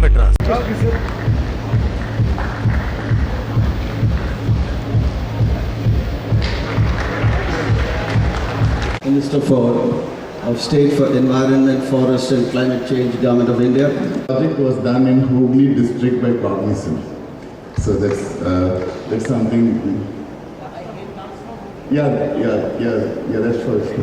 Madras. Minister of State for Environment, Forest and Climate Change, Government of India. The project was done in Hooghly district by Cognizant. So that's something. Yeah, that's first.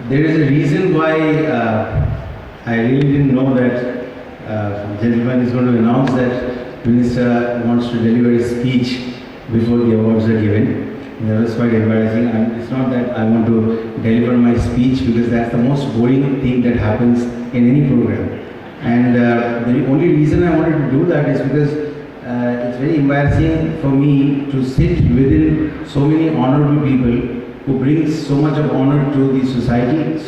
There is a reason why I really didn't know that gentleman is going to announce that Minister wants to deliver his speech before the awards are given. That was quite embarrassing. It's not that I want to deliver my speech, because that's the most boring thing that happens in any program. And the only reason I wanted to do that is because it's very embarrassing for me to sit within so many honorable people who brings so much of honor to the society,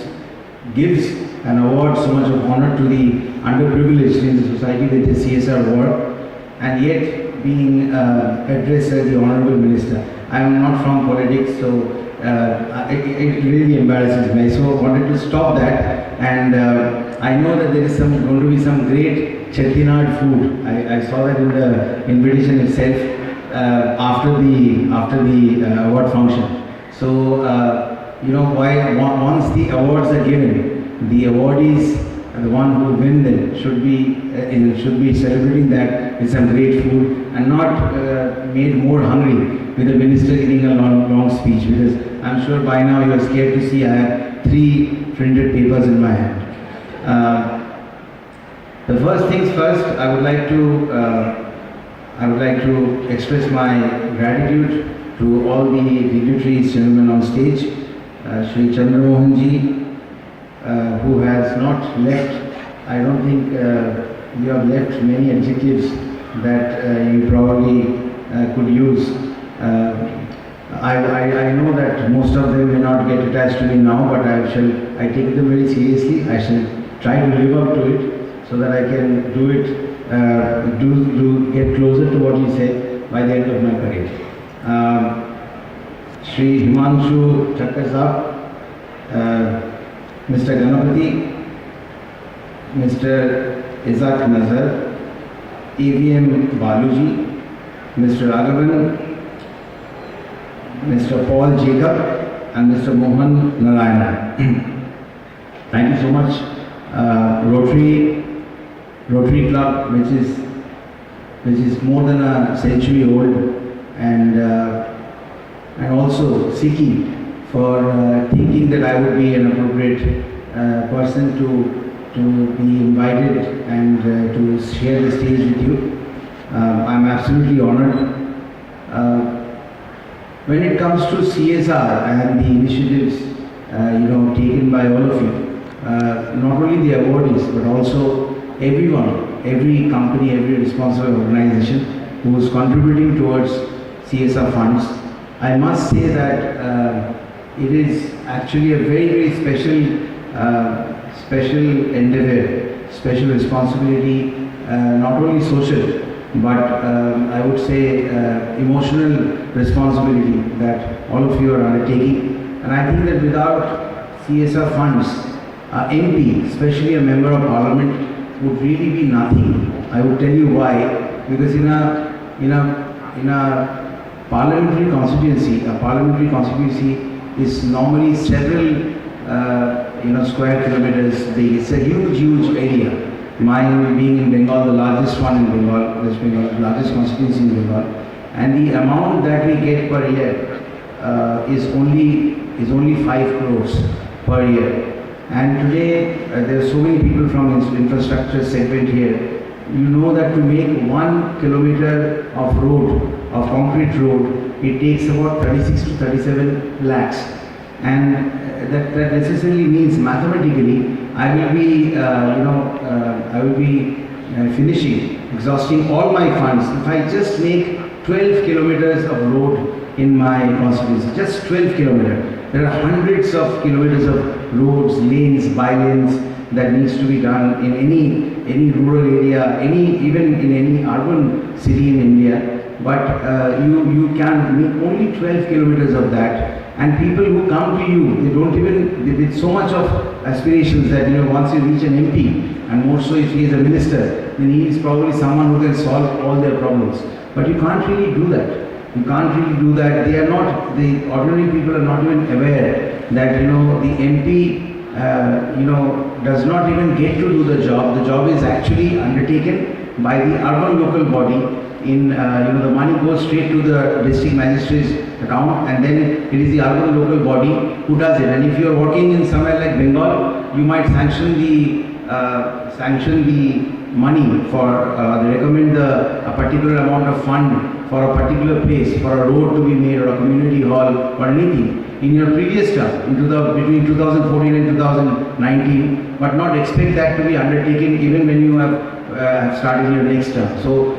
gives and awards so much of honor to the underprivileged in the society with the CSR work, and yet being addressed as the Honorable Minister. I am not from politics, so it really embarrasses me. So I wanted to stop that, and I know that there is going to be some great Chettinad food. I saw that in the invitation itself after the award function. So, once the awards are given, the awardees, the one who win them, should be celebrating that with some great food, and not made more hungry with the minister giving a long speech, because I'm sure by now you are scared to see I have 3 printed papers in my hand. The first things first, I would like to express my gratitude to all the dignitaries, gentlemen on stage, Shri Chandra Mohan ji, who has not left. I don't think you have left many adjectives that you probably could use. I know that most of them may not get attached to me now, but I take them very seriously. I shall try to live up to it so that I can do it, get closer to what you said by the end of my career. Shri Himanshu Chakkar, Mr. Ganapati, Mr. Izak Nazar, AVM Baluji, Mr. Raghavan, Mr. Paul Jacob, and Mr. Mohan Narayana. Thank you so much. Rotary Club, which is more than a century old, and also SICCI for thinking that I would be an appropriate person to be invited and to share the stage with you. I'm absolutely honored. When it comes to CSR and the initiatives taken by all of you, not only the awardees but also everyone, every company, every responsible organization who is contributing towards CSR funds, I must say that it is actually a very, very special endeavor, special responsibility, not only social, but I would say emotional responsibility that all of you are undertaking. And I think that without CSR funds, MP, especially a member of parliament, would really be nothing. I would tell you why. Because in a parliamentary constituency is normally several square kilometers big. It's a huge area. Mine being in Bengal, the largest one in Bengal, West Bengal, the largest constituency in Bengal, and the amount that we get per year is only 5 crores per year. And today there are so many people from infrastructure segment here you know that to make 1 kilometer of road, of concrete road, it takes about 36 to 37 lakhs. And that necessarily means mathematically, I will be, finishing, exhausting all my funds if I just make 12 kilometers of road in my constituency, just 12 kilometers. There are hundreds of kilometers of roads, lanes, bylanes that needs to be done in any rural area, even in any urban city in India. But you can make only 12 kilometers of that. And people who come to you, they don't even, with so much of aspirations that, once you reach an MP, and more so if he is a minister, then he is probably someone who can solve all their problems. But you can't really do that. You can't really do that. They are not, the ordinary people are not even aware that, the MP, does not even get to do the job. The job is actually undertaken by the urban local body. The money goes straight to the district magistrate's account, and then it is the urban local body who does it. And if you are working in somewhere like Bengal, you might sanction the money for, they recommend a particular amount of fund for a particular place, for a road to be made or a community hall or anything in your previous term, between 2014 and 2019, but not expect that to be undertaken even when you have started your next term. So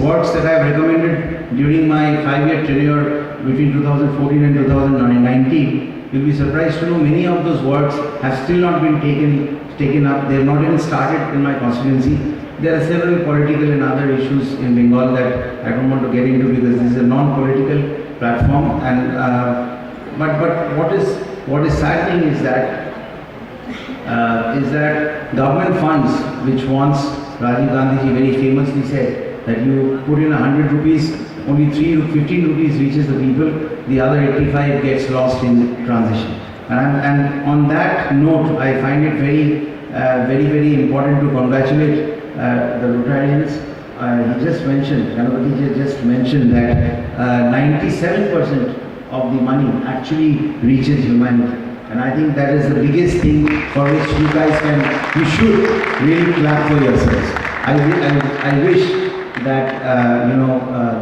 works that I have recommended during my 5-year tenure between 2014 and 2019, you'll be surprised to know many of those works have still not been taken up. They have not even started in my constituency. There are several political and other issues in Bengal that I don't want to get into because this is a non-political platform. And but what is saddening is that government funds, which once Rajiv Gandhi very famously said that you put in 100 rupees, only 15 rupees reaches the people, the other 85 gets lost in transition. And on that note, I find it very important to congratulate the Rotarians. He just mentioned, Ganapati just mentioned that 97% of the money actually reaches humanity. And I think that is the biggest thing for which you should really clap for yourselves. I wish that,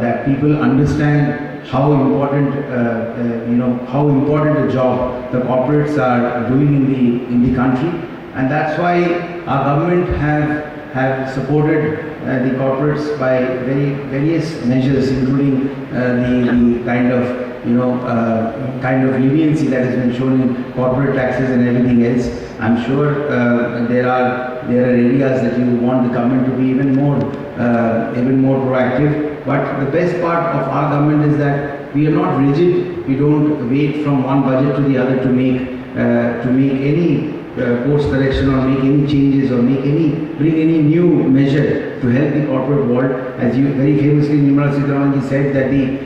that people understand how important, how important a job the corporates are doing in the country. And that's why our government have supported the corporates by various measures, including the kind of leniency that has been shown in corporate taxes and everything else. I'm sure there are areas that you want the government to be even more proactive. But the best part of our government is that we are not rigid. We don't wait from one budget to the other to make any course correction or make any changes or bring any new measure to help the corporate world. As you very famously, Nirmala Sitharaman said that the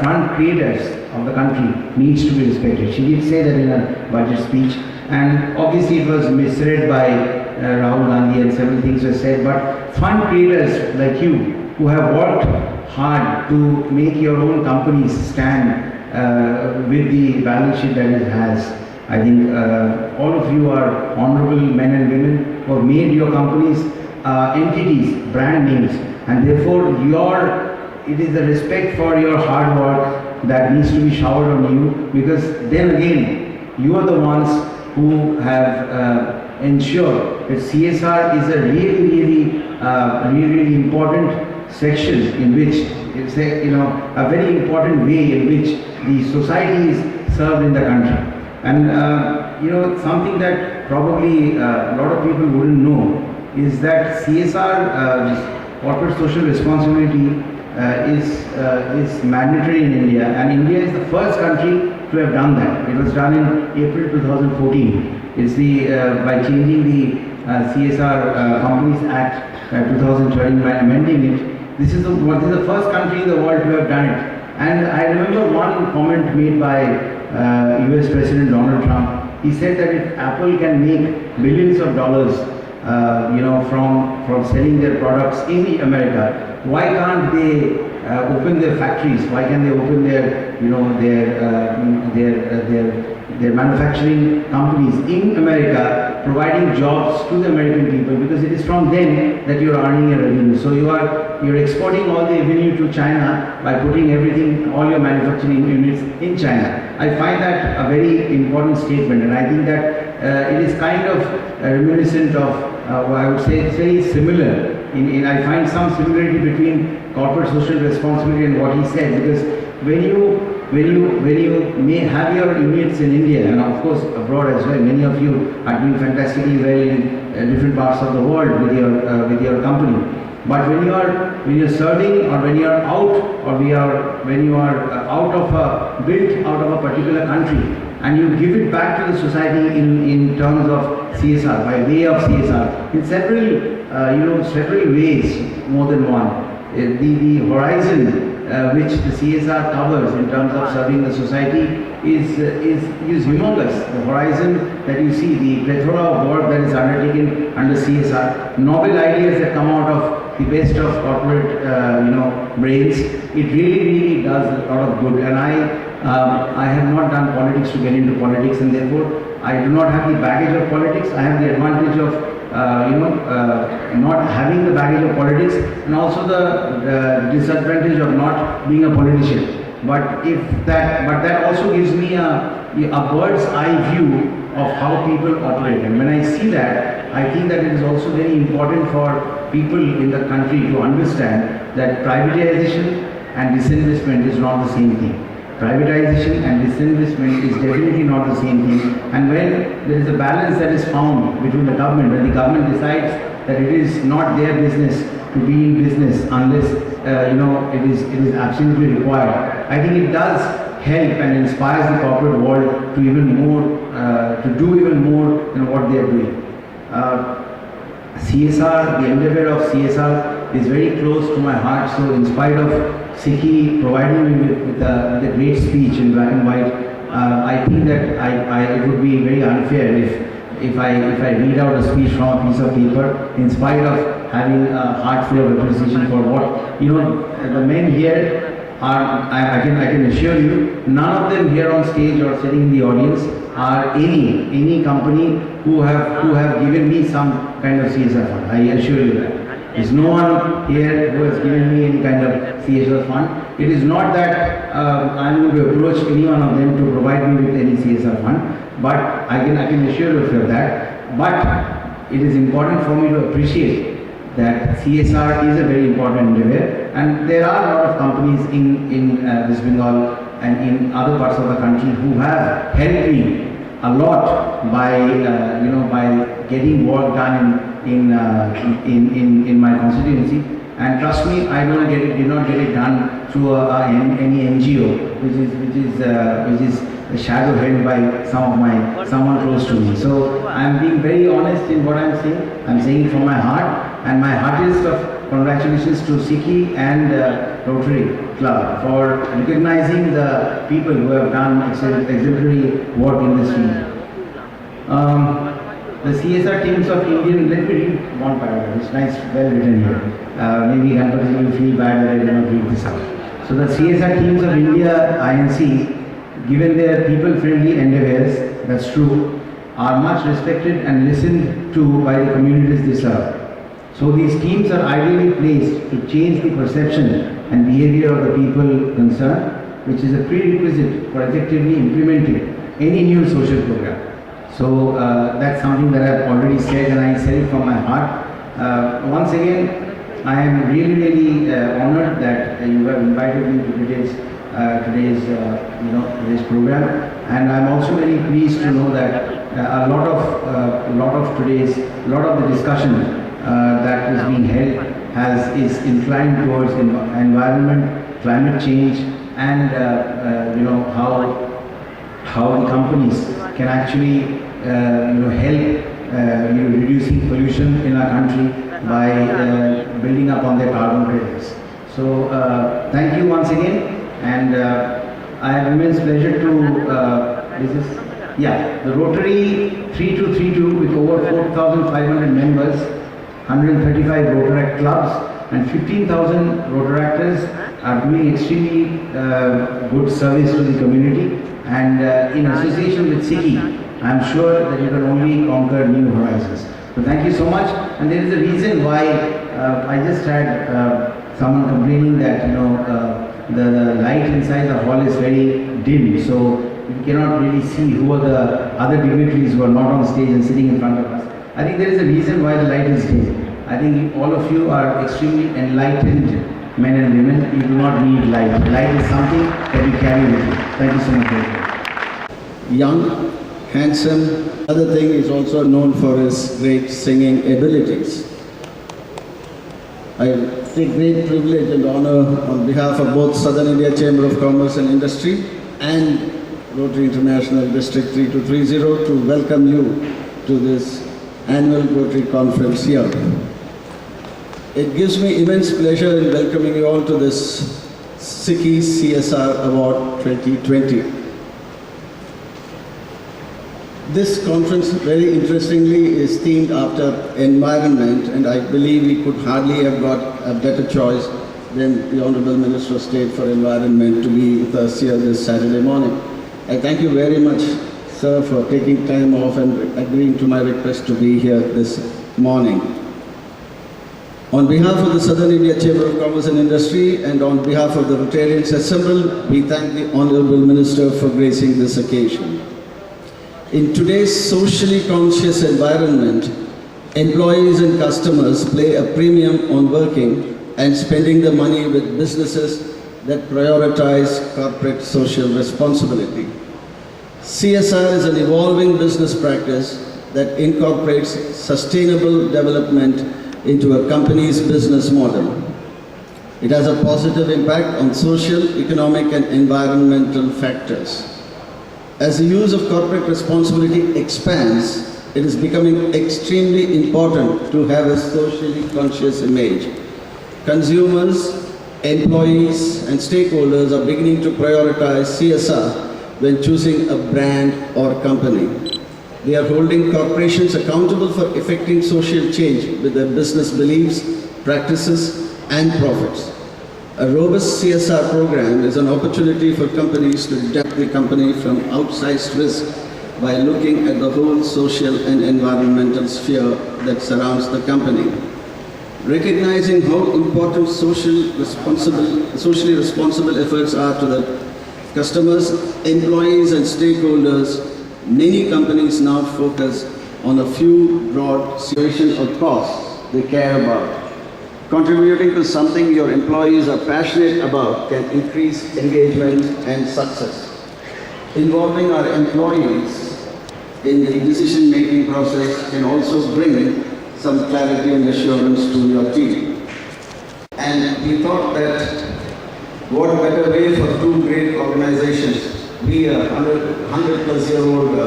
front creators of the country needs to be respected. She did say that in her budget speech, and obviously it was misread by Rahul Gandhi and several things were said, but fund creators like you who have worked hard to make your own companies stand with the balance sheet that it has. I think all of you are honorable men and women who have made your companies entities, brand names, and therefore it is the respect for your hard work that needs to be showered on you, because then again you are the ones who have ensured that CSR is a really important section in which it's a very important way in which the society is served in the country. And something that probably a lot of people wouldn't know is that CSR, corporate social responsibility, is mandatory in India, and India is the first country to have done that. It was done in April 2014. It's by changing the CSR Companies Act 2012 by amending it. This is the first country in the world to have done it. And I remember one comment made by US President Donald Trump. He said that if Apple can make billions of dollars, from selling their products in America, why can't they open their factories? Why can't they open their manufacturing companies in America providing jobs to the American people, because it is from them that you are earning a revenue. So you're exporting all the revenue to China by putting everything, all your manufacturing units in China. I find that a very important statement, and I think that it is kind of reminiscent of, I would say it's very similar. I find some similarity between corporate social responsibility and what he said, because when you may have your units in India and of course abroad as well, many of you are doing fantastically well in different parts of the world with your company. But when you are serving, or when you are out, or when you are built out of a particular country, and you give it back to the society in terms of CSR, by way of CSR, in several ways, more than one. The horizon which the CSR covers in terms of serving the society is humongous. The horizon that you see, the plethora of work that is undertaken under CSR, novel ideas that come out of the best of corporate brains, it really does a lot of good. And I have not done politics to get into politics, and therefore I do not have the baggage of politics. I have the advantage of not having the baggage of politics, and also the disadvantage of not being a politician. But that also gives me a bird's eye view of how people operate. And when I see that, I think that it is also very important for people in the country to understand that privatization and disinvestment is not the same thing. Privatization and disinvestment is definitely not the same thing. And when there is a balance that is found between the government, when the government decides that it is not their business to be in business unless it is absolutely required, I think it does help and inspires the corporate world to do even more than what they are doing. CSR, the endeavor of CSR is very close to my heart. So in spite of SICCI providing me with a great speech in black and white, I think that it would be very unfair if I read out a speech from a piece of paper, in spite of having a heart full of appreciation for what, the men here are, I can assure you, none of them here on stage or sitting in the audience are any company who have given me some kind of CSR fund. I assure you that. There's no one here who has given me any kind of CSR fund. It is not that I'm going to approach any one of them to provide me with any CSR fund, but I can assure you of that. But it is important for me to appreciate that CSR is a very important endeavor, and there are a lot of companies in West Bengal and in other parts of the country who have helped me a lot by getting work done in my constituency. And trust me, I did not get it done through any NGO, which is a shadow held by someone close to me. So I'm being very honest in what I'm saying. I'm saying it from my heart, and my heartiest of congratulations to SICCI and Rotary Club for recognizing the people who have done exemplary work in this field. The CSR teams of Indian, let me read one paragraph, it's nice, well written here. Maybe Ganpati will feel bad that I did not read this out. So the CSR teams of India, INC, given their people-friendly endeavors, that's true, are much respected and listened to by the communities they serve. So these teams are ideally placed to change the perception and behavior of the people concerned, which is a prerequisite for effectively implementing any new social program. So that's something that I've already said, and I said it from my heart. Once again, I am really honored that you have invited me to today's program, and I'm also very pleased to know that a lot of the discussion that is being held is inclined towards environment, climate change, and how the companies can actually help reducing pollution in our country by building up on their carbon credits. So thank you once again, and I have immense pleasure to the Rotary 3232 with over 4,500 members, 135 Rotaract clubs, and 15,000 Rotaractors are doing extremely good service to the community. And in association with SICCI, I'm sure that you can only conquer new horizons. So thank you so much. And there is a reason why I just had someone complaining that the light inside the hall is very dim, so you cannot really see who are the other dignitaries who are not on stage and sitting in front of us. I think there is a reason why the light is dim. I think all of you are extremely enlightened men and women. You do not need light. Light is something that you carry with you. Thank you so much. Young, handsome. Other thing is also known for his great singing abilities. I take great privilege and honor on behalf of both Southern India Chamber of Commerce and Industry and Rotary International District 3230 to welcome you to this annual Rotary Conference here. It gives me immense pleasure in welcoming you all to this SICCI CSR Award 2020. This conference, very interestingly, is themed after environment, and I believe we could hardly have got a better choice than the Honorable Minister of State for Environment to be with us here this Saturday morning. I thank you very much, sir, for taking time off and agreeing to my request to be here this morning. On behalf of the Southern India Chamber of Commerce and Industry and on behalf of the Rotarians assembled, we thank the Honorable Minister for gracing this occasion. In today's socially conscious environment, employees and customers play a premium on working and spending the money with businesses that prioritize corporate social responsibility. CSR is an evolving business practice that incorporates sustainable development into a company's business model. It has a positive impact on social, economic, and environmental factors. As the use of corporate responsibility expands, it is becoming extremely important to have a socially conscious image. Consumers, employees, and stakeholders are beginning to prioritize CSR when choosing a brand or company. They are holding corporations accountable for effecting social change with their business beliefs, practices, and profits. A robust CSR program is an opportunity for companies to protect the company from outsized risk by looking at the whole social and environmental sphere that surrounds the company. Recognizing how important socially responsible efforts are to the customers, employees, and stakeholders, many companies now focus on a few broad situations or costs they care about. Contributing to something your employees are passionate about can increase engagement and success. Involving our employees in the decision-making process can also bring some clarity and assurance to your team. And we thought that what better way for two great organizations, we a 100-plus-year-old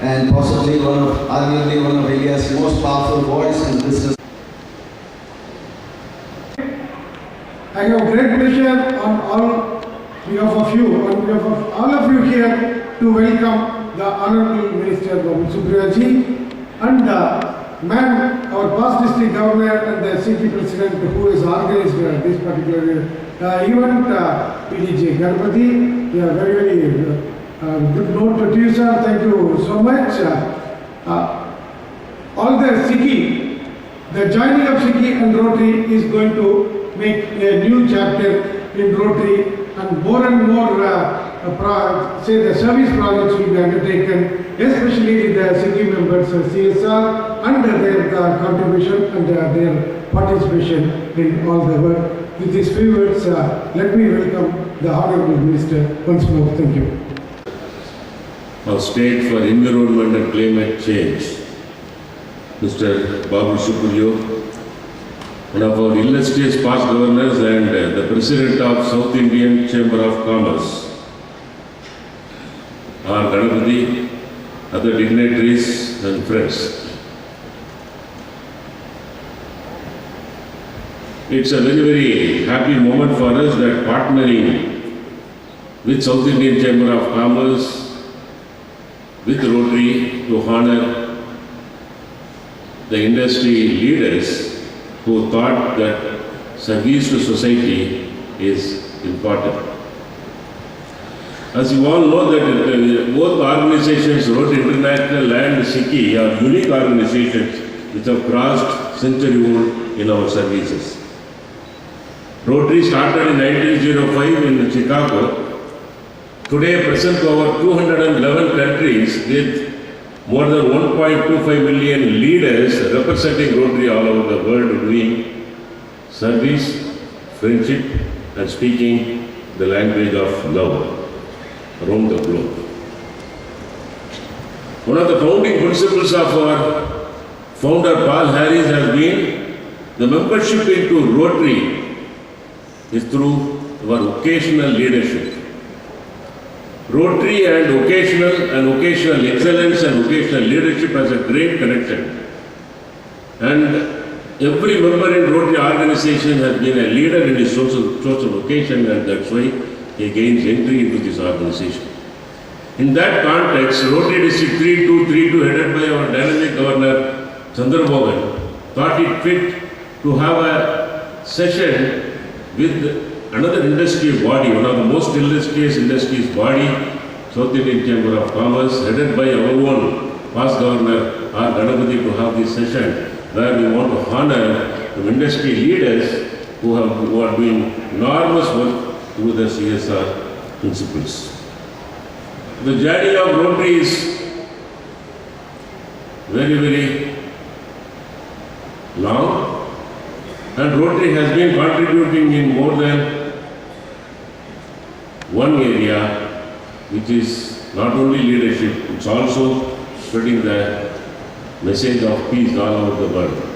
and possibly arguably one of India's most powerful voice in business. I have great pleasure on behalf of you, on behalf of all of you here to welcome the Honorable Minister BABUL SUPRIYO ji and ma'am, our past district governor and the city president who has organized this particular event, PDJ Ganpati. Very good note to you, sir. Thank you so much. All the SICCI, the joining of SICCI and Rotary is going to make a new chapter in Rotary, and more the service projects will be undertaken, especially the SICCI members CSR and their contribution and their participation in all the work. With these few words, let me welcome the Honorable Minister once more. Thank you. Our State for Environment and Climate Change, Mr. BABUL SUPRIYO, one of our illustrious past governors and the President of South Indian Chamber of Commerce, our Ganapati, other dignitaries and friends. It's a very, very happy moment for us that partnering with South Indian Chamber of Commerce, with Rotary to honor the industry leaders who thought that service to society is important. As you all know that both organizations, Rotary International and SICCI, are unique organizations which have crossed century-old in our services. Rotary started in 1905 in Chicago. Today present over 211 countries with more than 1.25 million leaders representing Rotary all over the world doing service, friendship and speaking the language of love around the globe. One of the founding principles of our founder Paul Harris has been the membership into Rotary is through our occasional leadership. Rotary and occasional excellence and occasional leadership has a great connection. And every member in Rotary organization has been a leader in his social occasion, and that's why he gains entry into this organization. In that context, Rotary District 3232, headed by our dynamic governor Chandra Mohan, thought it fit to have a session with another industry body, one of the most illustrious industries body, South Indian Chamber of Commerce, headed by our own past governor R. Ganapathy, to have this session where we want to honor the industry leaders who are doing enormous work through the CSR principles. The journey of Rotary is very, very long, and Rotary has been contributing in more than one area, which is not only leadership, it's also spreading the message of peace all over the world.